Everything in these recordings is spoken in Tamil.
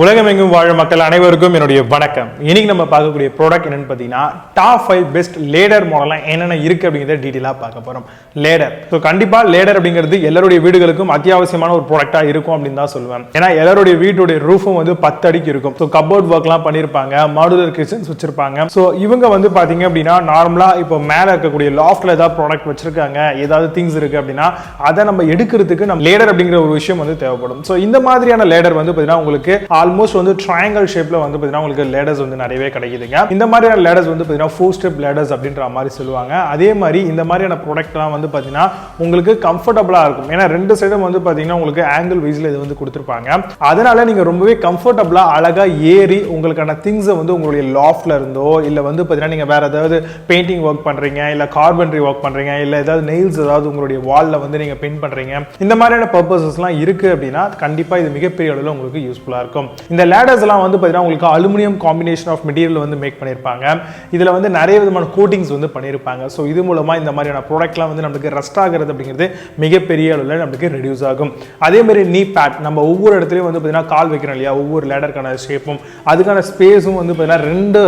உலகமெங்கும் வாழும் மக்கள் அனைவருக்கும் என்னுடைய வணக்கம். இன்னைக்கு நம்ம பார்க்கக்கூடிய ப்ராடக்ட் என்னன்னு பார்த்தீங்கன்னா டாப் 5 பெஸ்ட் லேடர் மாடலாம் என்னென்ன இருக்கு அப்படிங்கிறத டீட்டெயிலாக பார்க்க போறோம். லேடர் கண்டிப்பாக லேடர் அப்படிங்கிறது எல்லாருடைய வீடுகளுக்கும் அத்தியாவசியமான ஒரு ப்ராடக்டாக இருக்கும் அப்படின்னு தான் சொல்லுவேன். ஏன்னா எல்லாருடைய வீட்டுடைய ரூஃபும் வந்து 10 அடிக்கு இருக்கும். கபோர்ட் ஒர்க்லாம் பண்ணியிருப்பாங்க, மாடுலர் கிச்சன்ஸ் வச்சிருப்பாங்க. ஸோ இவங்க வந்து பார்த்தீங்க அப்படின்னா நார்மலாக இப்போ மேலே இருக்கக்கூடிய லாஃப்ட்ல ஏதாவது ப்ராடக்ட் வச்சிருக்காங்க, ஏதாவது திங்ஸ் இருக்கு அப்படின்னா அதை நம்ம எடுக்கிறதுக்கு நம்ம லேடர் அப்படிங்கிற ஒரு விஷயம் வந்து தேவைப்படும். ஸோ இந்த மாதிரியான லேடர் வந்து பார்த்தீங்கன்னா உங்களுக்கு ஆல்மோஸ்ட் வந்து ட்ரையாங்கிள் ஷேப்ல வந்து பாத்தீங்கன்னா உங்களுக்கு லேடர்ஸ் வந்து நிறையவே கிடைக்குதுங்க. இந்த மாதிரியான லேடர்ஸ் வந்து பாத்தீங்கன்னா 4 ஸ்டெப் லேடர்ஸ் அப்படின்ற மாதிரி சொல்லுவாங்க. அதே மாதிரி இந்த மாதிரியான ப்ராடக்ட்லாம் வந்து பாத்தீங்கன்னா உங்களுக்கு கம்ஃபர்டபுளா இருக்கும். ஏன்னா ரெண்டு சைடும் வந்து பாத்தீங்கன்னா உங்களுக்கு ஆங்கிள் வைஸ்ல இது வந்து கொடுத்திருப்பாங்க. அதனால நீங்க ரொம்பவே கம்ஃபர்டபுளா அழகா ஏறி உங்களுக்கான திங்ஸ் வந்து உங்களுடைய லாஃப்ட்ல இருந்தோ இல்ல வந்து பாத்தீங்கன்னா நீங்க வேற ஏதாவது பெயிண்டிங் ஒர்க் பண்றீங்க, இல்ல கார்பென்ட்ரி ஒர்க் பண்றீங்க, இல்ல ஏதாவது நெயில்ஸ் ஏதாவது உங்களுடைய வால்ல வந்து நீங்க பெயிண்ட் பண்றீங்க, இந்த மாதிரியான பர்பசஸ்லாம் இருக்கு அப்படின்னா கண்டிப்பா இது மிகப்பெரிய அளவில் உங்களுக்கு யூஸ்ஃபுல்லா இருக்கும். இந்த லேடர்ஸ் எல்லாம் வந்து பாத்தீங்கன்னா உங்களுக்கு அலுமினியம் காம்பினேஷன் ஆஃப் மெட்டீரியல் வந்து மேக் பண்ணிருப்பாங்க. இதுல வந்து நிறைய விதமான கோட்டிங்ஸ் வந்து பண்ணிருப்பாங்க. ஸோ இது மூலமா இந்த மாதிரியான ப்ராடக்ட்லாம் வந்து நமக்கு ரஸ்ட் ஆகிறது அப்படிங்கிறது மிகப்பெரிய அளவில் நமக்கு ரெடியூஸ் ஆகும். அதே மாதிரி நீ பேட் நம்ம ஒவ்வொரு இடத்துலையும் வந்து பாத்தீங்கன்னா கால் வைக்கிறோம் இல்லையா, ஒவ்வொரு லேடருக்கான ஷேப்பும் அதுக்கான ஸ்பேஸும் வந்து பாத்தீங்கன்னா ரெண்டு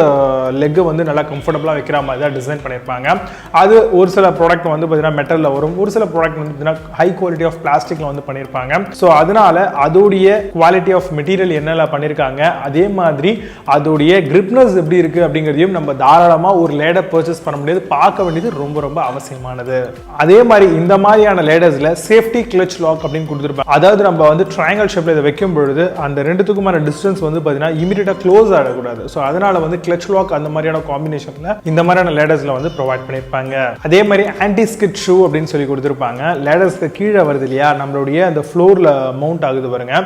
லெக் வந்து நல்லா கம்ஃபர்டபுளா வைக்கிற மாதிரி தான் டிசைன் பண்ணிருப்பாங்க. அது ஒரு சில ப்ராடக்ட் வந்து பாத்தீங்கன்னா மெட்டல்ல வரும், ஒரு சில ப்ராடக்ட் வந்து பாத்தீங்கன்னா ஹை குவாலிட்டி ஆஃப் பிளாஸ்டிக்ல வந்து பண்ணிருப்பாங்க. ஸோ அதனால அதோடைய குவாலிட்டி ஆஃப் மெட்டீரியல் என்னெல்லாம் பண்ணிருக்காங்க, அதே மாதிரி அதோடைய கிரிப்னஸ் எப்படி இருக்கு அப்படிங்கிறதையும் நம்ம தாராளமா ஒரு லேடர் பர்ச்சேஸ் பண்ண முடியாது, பார்க்க வேண்டியது ரொம்ப ரொம்ப அவசியமானது. அதே மாதிரி இந்த மாதிரியான லேடர்ஸ்ல சேஃப்டி கிளட்ச் லாக் அப்படின்னு கொடுத்துருப்பாங்க. அதாவது நம்ம வந்து ட்ரையாங்கிள் ஷேப்ல இதை வைக்கும் பொழுது அந்த ரெண்டுத்துக்குமான டிஸ்டன்ஸ் வந்து பாத்தீங்கன்னா இமிடியேட்டா க்ளோஸ் ஆகக்கூடாது. ஸோ அதனால வந்து கிளட்ச் லாக் அந்த மாதிரியான காம்பினேஷன்ல இந்த மாதிரியான லேடர்ஸ்ல வந்து ப்ரொவைட் பண்ணிருப்பாங்க. அதே மாதிரி ஆன்டி ஸ்கிட் ஷூ அப்படின்னு சொல்லி கொடுத்துருப்பாங்க. லேடர்ஸ்க்கு கீழே வருது இல்லையா, நம்மளுடைய அந்த ஃப்ளோர்ல மவுண்ட் ஆகுது பாருங்க,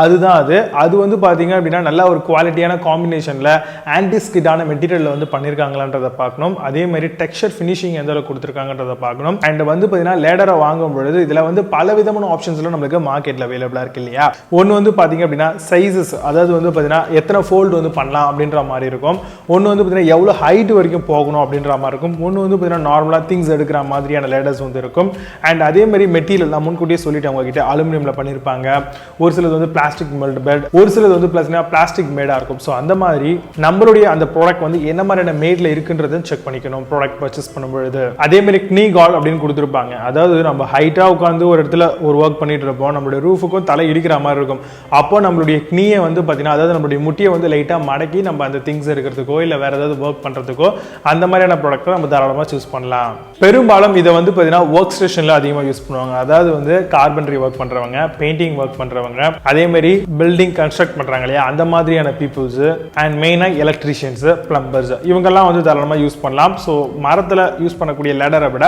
அதுதான் அது வந்து பாத்தீங்க அப்படின்னா நல்ல ஒரு குவாலிட்டியான காம்பினேஷன்ல ஆன்டி ஸ்கிட்டான மெட்டீரியல்ல வந்து பண்ணிருக்காங்களான்றதை பார்க்கணும். அதே மாதிரி டெக்ஸ்சர் ஃபினிஷிங் எந்த அளவுக்கு கொடுத்துருக்காங்கன்றதை பார்க்கணும். அண்ட் வந்து பாத்தீங்கன்னா லேடரை வாங்கும் பொழுது இதுல வந்து பல விதமான ஆப்ஷன்ஸ்ல நமக்கு மார்க்கெட்ல அவைலபிளா இருக்கு இல்லையா. ஒன்னு வந்து பாத்தீங்க அப்படின்னா சைஸஸ், அதாவது வந்து பாத்தீங்கன்னா எத்தனை ஃபோல்ட் வந்து பண்ணலாம் அப்படின்ற மாதிரி இருக்கும். ஒன்னு வந்து பாத்தீங்கன்னா எவ்வளவு ஹைட் வரைக்கும் போகணும் அப்படின்ற மாதிரி இருக்கும். ஒன்னு வந்து பாத்தீங்கன்னா நார்மலா திங்ஸ் எடுக்கிற மாதிரியான லேடர்ஸ் வந்து இருக்கும். அண்ட் அதே மாதிரி மெட்டீரியல் நான் முன்கூட்டியே சொல்லிட்டேன் உங்ககிட்ட, அலுமினியம்ல பண்ணிருப்பாங்க, ஒரு சிலது வந்து பிளாஸ்டிக் மெல்ட் பெட், ஒரு சிலது வந்து பிளாஸ்டிக் மேடா இருக்கும். ஸோ அந்த மாதிரி நம்மளுடைய அந்த ப்ராடக்ட் வந்து என்ன மாதிரியான மேட்ல இருக்குன்றதை செக் பண்ணிக்கணும் ப்ராடக்ட் பர்ச்சேஸ் பண்ணும்பொழுது. அதே மாதிரி knee guard அப்படின்னு கொடுத்துருப்பாங்க. அதாவது நம்ம ஹைட்டா உட்காந்து ஒரு இடத்துல ஒரு ஒர்க் பண்ணிட்டு இருப்போம், நம்மளுடைய ரூஃபுக்கும் தலை இடிக்கிற மாதிரி இருக்கும். அப்போ நம்மளுடைய knee-யை வந்து பார்த்தீங்கன்னா அதாவது நம்மளுடைய முட்டியை வந்து லைட்டாக மடக்கி நம்ம அந்த திங்ஸ் எடுக்கிறதுக்கோ இல்லை வேற ஏதாவது ஒர்க் பண்றதுக்கோ அந்த மாதிரியான ப்ராடக்ட்டை நம்ம தாராளமாக சூஸ் பண்ணலாம். பெரும்பாலும் இதை வந்து பார்த்தீங்கன்னா ஒர்க் ஸ்டேஷன்ல அதிகமாக யூஸ் பண்ணுவாங்க. அதாவது வந்து கார்பென்ட்ரி ஒர்க் பண்றவங்க, பெயிண்டிங் ஒர்க் பண்றவங்க, அதே மாதிரி பில்டிங் கன்ஸ்ட்ரக்ட் பண்றாங்க இல்லையா, அந்த மாதிரியான பீப்புள்ஸ் அண்ட் மெயினா எலக்ட்ரீஷியன்ஸ், பிளம்பர்ஸ், இவங்கெல்லாம் வந்து தாராளமாக யூஸ் பண்ணலாம். ஸோ மரத்தில் யூஸ் பண்ணக்கூடிய லேடரை விட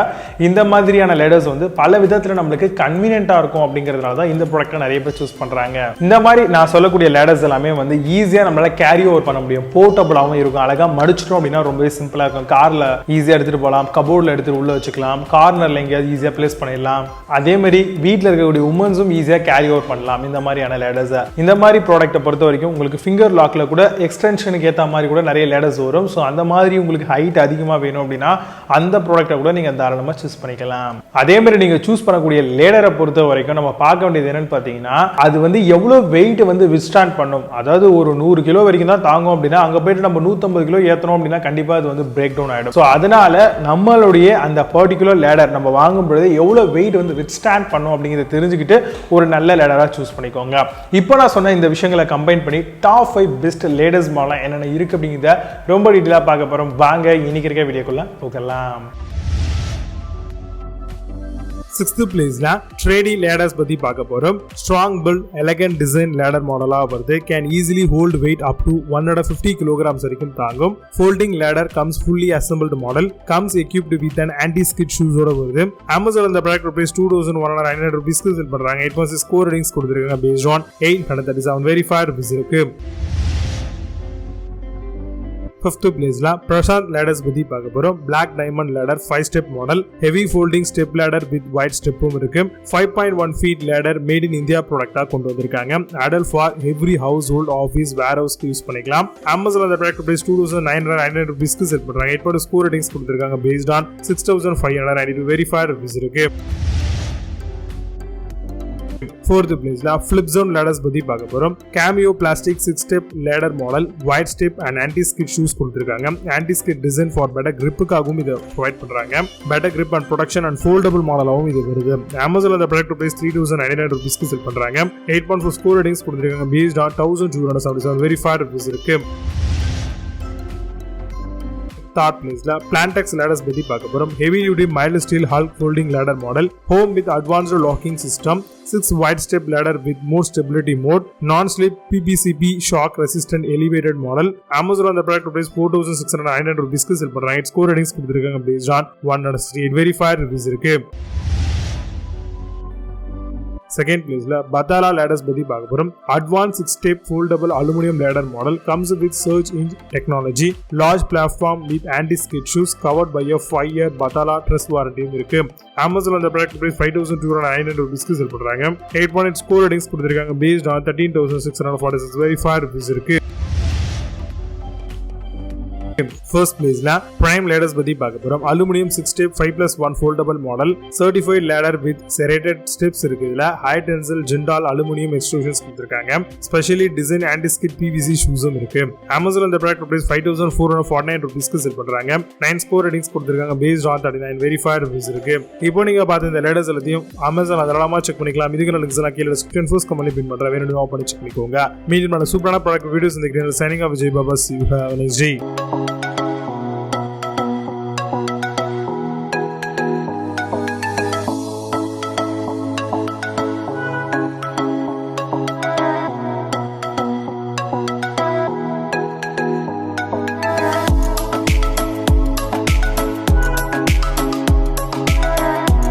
இந்த மாதிரியான லேடர்ஸ் வந்து பல விதத்தில் நம்மளுக்கு கன்வீனியன்ட்டா இருக்கும். அப்படிங்கிறதுனால தான் இந்த ப்ராடக்ட்டை நிறைய பேர் சூஸ் பண்றாங்க. இந்த மாதிரி நான் சொல்லக்கூடிய லேடர்ஸ் எல்லாமே வந்து ஈஸியாக நம்மளால கேரி ஓவர் பண்ண முடியும், போர்ட்டபிளாகவும் இருக்கும். அழகா மடிச்சிட்டோம் அப்படின்னா ரொம்பவே சிம்பிளா இருக்கும். கார்ல ஈஸியாக எடுத்துட்டு போகலாம், கபோர்ட்ல எடுத்துட்டு உள்ள வச்சுக்கலாம், கார்னர்ல எங்கேயாவது ஈஸியாக பிளேஸ் பண்ணிடலாம். அதே மாதிரி வீட்டில் இருக்கக்கூடிய உமன்ஸும் ஈஸியாக கேரி ஓவர் பண்ணலாம் இந்த மாதிரியான லேடர்ஸ். இந்த மாதிரி ப்ராடக்ட்டை பொறுத்த வரைக்கும் உங்களுக்கு ஃபிங்கர் லாக்ல கூட எக்ஸ்டென்ஷனுக்கு ஏற்ற மாதிரி கூட நிறைய லேடர்ஸ் வரும். ஸோ அந்த மாதிரி உங்களுக்கு ஹைட் அதிகமாக வேணும் அப்படின்னா அந்த ப்ராடக்ட்டை கூட நீங்க தாராளமாக சூஸ் பண்ணிக்கலாம். அதே மாதிரி நீங்க சூஸ் பண்ணக்கூடிய லேடரை பொறுத்த வரைக்கும் நம்ம பார்க்க வேண்டியது என்னன்னு பார்த்தீங்கன்னா அது வந்து எவ்வளவு வெயிட் வந்து வித்ஸ்டாண்ட் பண்ணும். அதாவது ஒரு 100 கிலோ வரைக்கும் தான் தாங்கும் அப்படின்னா அங்க போயிட்டு நம்ம 150 கிலோ ஏற்றணும் அப்படின்னா கண்டிப்பா அது வந்து பிரேக் டவுன் ஆயிடும். ஸோ அதனால நம்மளுடைய அந்த பர்டிகுலர் லேடர் நம்ம வாங்கும் பொழுது எவ்வளவு வெயிட் வந்து வித்ஸ்டாண்ட் பண்ணும் அப்படிங்கிறத தெரிஞ்சுக்கிட்டு ஒரு நல்ல லேடரா சூஸ் பண்ணிக்கோங்க. இப்போ நான் சொன்ன இந்த விஷயங்களை கம்பைன் பண்ணி டாப் 5 பெஸ்ட் லேடர்ஸ் மாடல் என்னென்ன இருக்கு அப்படிங்கிறத ரொம்ப டீட்டெயிலாக பார்க்க போறோம். வாங்க இன்னைக்கு இருக்க வீடியோக்குள்ள போகலாம். 6th பிளேஸ்ல TRENDY லேடர்ஸ் பத்தி பார்க்க போறோம். Strong build elegant design ladder மாடலா வருது. Can easily hold weight up to 150 kilograms வரைக்கும் தாங்கும். Folding ladder comes fully assembled model. Comes equipped with an anti skid shoes ஓட வருது. Amazon இந்த ப்ராடக்ட் ரூபீஸ் 2199 ரூபீஸ்க்கு செல் பண்றாங்க. 8.6 ஸ்கோர் ரேட்டிங்ஸ் கொடுத்திருக்காங்க based on 837 verified reviews இருக்கு. 5th பிளேஸ்ல பிரசாந்த் லேடர்ஸ் பத்தி பார்க்க போறோம். Black diamond ladder 5 step model, heavy folding step ladder with wide ஸ்டெப்பும் இருக்கு. 5.1 feet ladder made in India ப்ராடக்ட்டா கொண்டு வந்திருக்காங்க. Ideal for every household office வேர் ஹவுஸ்க்கு யூஸ் பண்ணிக்கலாம். Amazon அந்த ப்ராடக்ட் பிரைஸ் 2999 ரூபீஸ்க்கு செல் பண்றாங்க. 8.2 ஸ்கோர் ரேட்டிங்ஸ் கொடுத்திருக்காங்க based on 6592 வெரிஃபைட் ரிவ்யூஸ் இருக்கு. Fourth place la FLIPZON ladders பத்தி பார்க்க போறோம். Cameo plastic 6-step ladder model, wide step and anti-skid shoes கொடுத்திருக்காங்க. Anti-skid design for better grip-க்காகவும் இத ப்ரொவைட் பண்றாங்க. Better grip and protection and foldable மாடலாவும் இது வருது. Amazon அந்த ப்ராடக்ட் பிரைஸ் 3999 ரூபீஸ்க்கு செல் பண்றாங்க. 8.4 ஸ்கோர் ரேட்டிங்ஸ் கொடுத்திருக்காங்க. based on 1277 verified reviews இருக்கு. Third place la Plantex ladders பத்தி பார்க்க போறோம். Heavy duty mild steel Hulk folding ladder model, home with advanced locking system, 6 wide step ladder with more stability mode, non-slip PPCP shock resistant elevated model. Amazon on the product price 4699 rupees க்கு செல் பண்றாங்க. Score ratings கொடுத்திருக்காங்க based on 168 verified reviews இருக்கு. Second place la Bathla ladders பத்தி பார்க்க போறோம். Advanced 6-step foldable aluminum ladder model comes with surge hinge technology, large platform with anti-skid shoes, covered by a 5-year Bathla trust warranty இருக்கு. Amazon அந்த product price 5299 ரூபீஸ்க்கு செல் பண்றாங்க. 8.8 score ratings கொடுத்திருக்காங்க based on 13646 verified reviews இருக்கு. First place la Prime ladders பத்தி பார்க்க போறோம். Aluminum 6-step 5+1 foldable model, certified ladder with serrated steps இருக்கு. இதுல high tensile Jindal aluminum extrusions கொடுத்திருக்காங்க. Specially designed anti-skid PVC shoesum இருக்கு. Amazon அந்த product price 5449 ரூபீஸ்க்கு செல் பண்றாங்க. 9 score ratings கொடுத்திருக்காங்க based on 39 verified reviews இருக்கு. இப்போ நீங்க பார்த்த இந்த ladders எல்லாத்தையும் Amazon அதெல்லாமா செக் பண்ணிக்கலாம். இதுக்கு லிங்க்ஸ் எல்லாம் கீழ description first கமெண்ட்ல பின் பண்றேன். வேணும்னா பண்ணி செக் பண்ணிக்கோங்க. மீண்டும் நல்ல சூப்பரான ப்ராடக்ட் வீடியோஸ் இந்த signing off Vijay Baba. See you have a nice day.